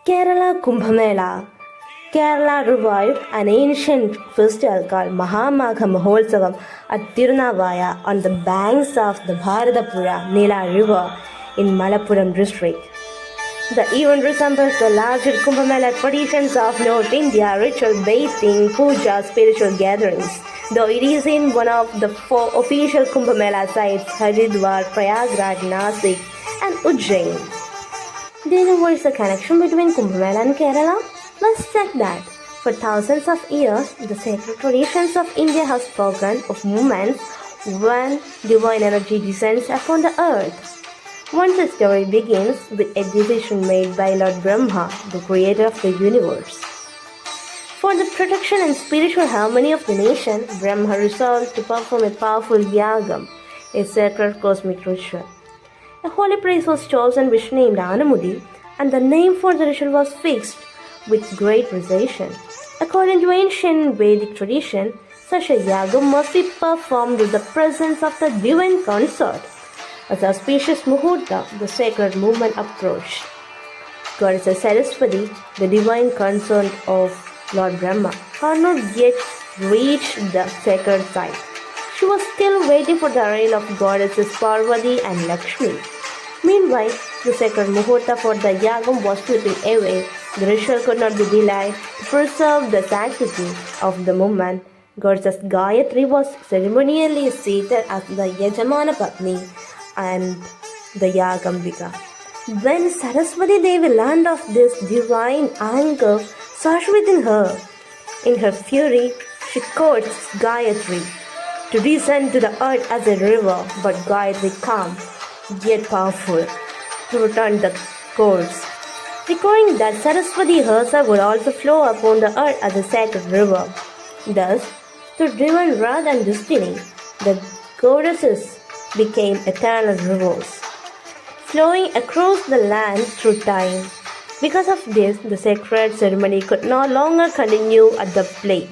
Kerala Kumbh Mela. Kerala revived an ancient festival called Mahamagha Mahotsavam at Tirunavaya on the banks of the Bharatapuzha Nila River in Malappuram district. The event resembles the larger Kumbh Mela traditions of North India, ritual bathing, puja, spiritual gatherings. Though it is in one of the 4 official Kumbh Mela sites, Haridwar, Prayagraj, Nasik and Ujjain. Do you know what is the connection between Kumbh Mela and Kerala? Let's check that. For thousands of years, the sacred traditions of India have spoken of moments when divine energy descends upon the earth. Once the story begins with a decision made by Lord Brahma, the creator of the universe. For the protection and spiritual harmony of the nation, Brahma resolved to perform a powerful yagam, a sacred cosmic ritual. A holy place was chosen which named Anamudi, and the name for the ritual was fixed with great precision. According to ancient Vedic tradition, such a yagam must be performed with the presence of the divine consort. As auspicious Muhurta, the sacred movement approached. Goddess Saraswati, the divine consort of Lord Brahma, had not yet reached the sacred site. She was still waiting for the arrival of goddesses Parvati and Lakshmi. Meanwhile, the sacred Muhurta for the yagam was slipping away. The ritual could not be delayed. To preserve the sanctity of the movement, Goddess Gayatri was ceremonially seated as the Yajamana Patni and the Yagambika. When Saraswati Devi learned of this divine anger surged within her, in her fury, she courts Gayatri to descend to the earth as a river, but Gayatri, calm yet powerful, returned the course, declaring that Saraswati herself would also flow upon the earth as a sacred river. Thus, through divine wrath and destiny, the goddesses became eternal rivers, flowing across the land through time. Because of this, the sacred ceremony could no longer continue at the place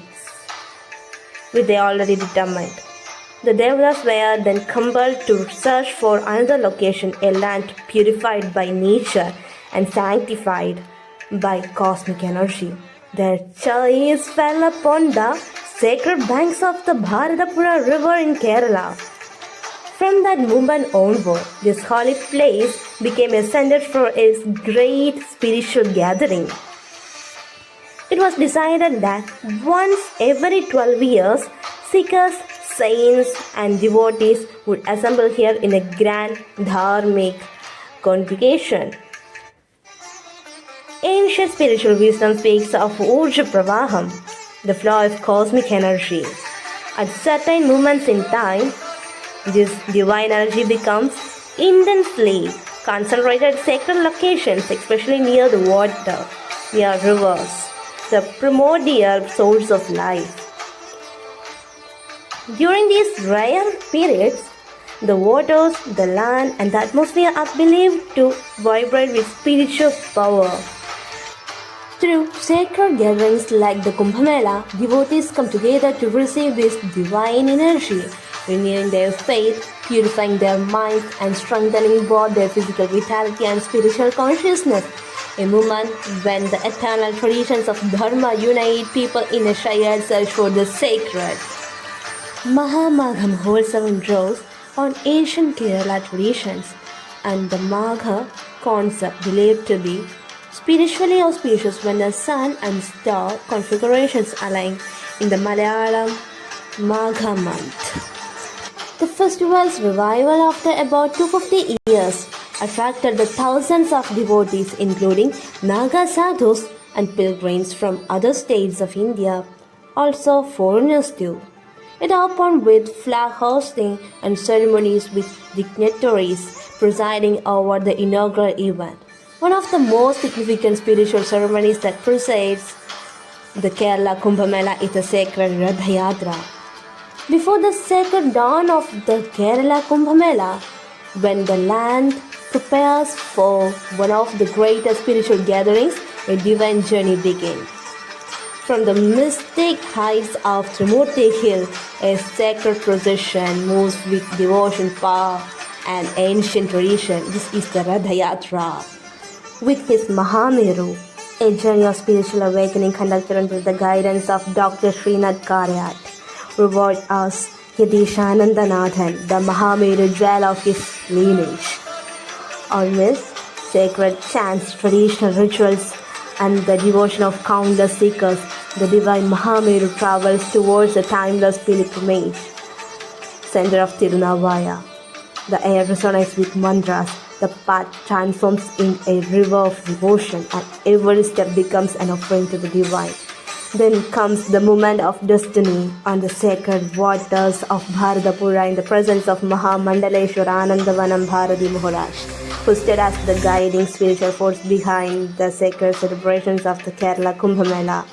which they already determined. The Devatas were then compelled to search for another location, a land purified by nature and sanctified by cosmic energy. Their choice fell upon the sacred banks of the Bharatapuzha river in Kerala. From that moment onward, this holy place became a center for a great spiritual gathering. It was decided that once every 12 years, seekers, saints and devotees would assemble here in a grand dharmic congregation. Ancient spiritual wisdom speaks of Urja Pravaham, the flow of cosmic energy. At certain moments in time, this divine energy becomes intensely concentrated at sacred locations, especially near the water, near rivers, the primordial source of life. During these rare periods, the waters, the land, and the atmosphere are believed to vibrate with spiritual power. Through sacred gatherings like the Kumbh Mela, devotees come together to receive this divine energy, renewing their faith, purifying their minds, and strengthening both their physical vitality and spiritual consciousness. A moment when the eternal traditions of Dharma unite people in a shared search for the sacred. Mahamagha Mahotsavam draws on ancient Kerala traditions and the Magha concept believed to be spiritually auspicious when the sun and star configurations align in the Malayalam Magha month. The festival's revival after about 250 years attracted the thousands of devotees including Naga sadhus and pilgrims from other states of India, also foreigners too. It opened with flag hosting and ceremonies with dignitaries presiding over the inaugural event. One of the most significant spiritual ceremonies that precedes the Kerala Kumbh Mela is the sacred Rath Yatra. Before the sacred dawn of the Kerala Kumbh Mela, when the land prepares for one of the greatest spiritual gatherings, a divine journey begins. From the mystic heights of Trimurti Hill, a sacred procession moves with devotion, power, and ancient tradition. This is the Rath Yatra. With his Mahameru, a journey of spiritual awakening conducted under the guidance of Dr. Srinath Karyat, reward us Yadishanandanathan, the Mahameru jewel of his lineage. On this, sacred chants, traditional rituals, and the devotion of countless seekers, the divine Mahameru travels towards a timeless pilgrimage, center of Tirunavaya. The air resonates with mantras, the path transforms in a river of devotion, and every step becomes an offering to the divine. Then comes the moment of destiny on the sacred waters of Bharatapura in the presence of Mahamandaleshwara Anandavanam Bharati Maharaj, who stood as the guiding spiritual force behind the sacred celebrations of the Kerala Kumbh Mela.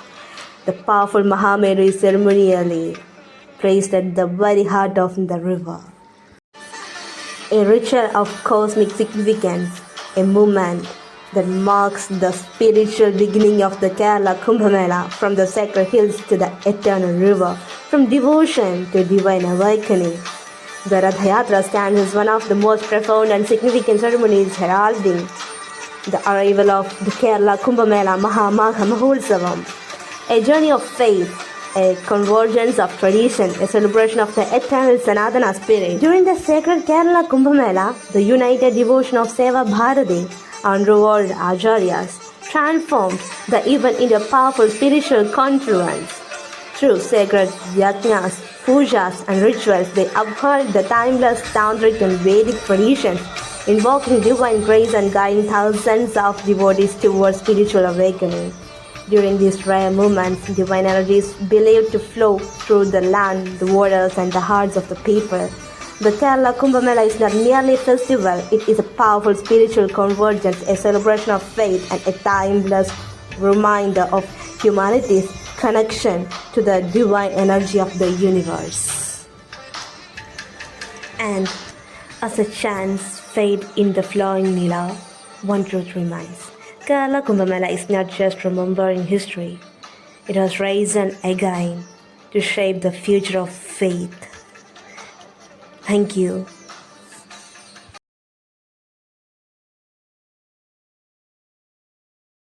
The powerful Mahameru is ceremonially placed at the very heart of the river. A ritual of cosmic significance, a movement that marks the spiritual beginning of the Kerala Kumbh Mela, from the sacred hills to the eternal river, from devotion to divine awakening. The Rath Yatra stands as one of the most profound and significant ceremonies heralding the arrival of the Kerala Kumbh Mela Mahamagha Mahotsavam, a journey of faith, a convergence of tradition, a celebration of the eternal Sanatana spirit. During the sacred Kerala Kumbh Mela, the united devotion of Seva Bharati and revered Acharyas transformed the event into a powerful spiritual confluence. Through sacred yajnas, pujas, and rituals, they upheld the timeless tantric and Vedic traditions, invoking divine grace and guiding thousands of devotees towards spiritual awakening. During these rare moments, divine energy is believed to flow through the land, the waters, and the hearts of the people. The Kerala Kumbh Mela is not merely a festival, it is a powerful spiritual convergence, a celebration of faith, and a timeless reminder of humanity's connection to the divine energy of the universe. And as the chants fade in the flowing Nila, one truth remains. Kerala Kumbh Mela is not just remembering history, it has risen again to shape the future of faith. Thank you.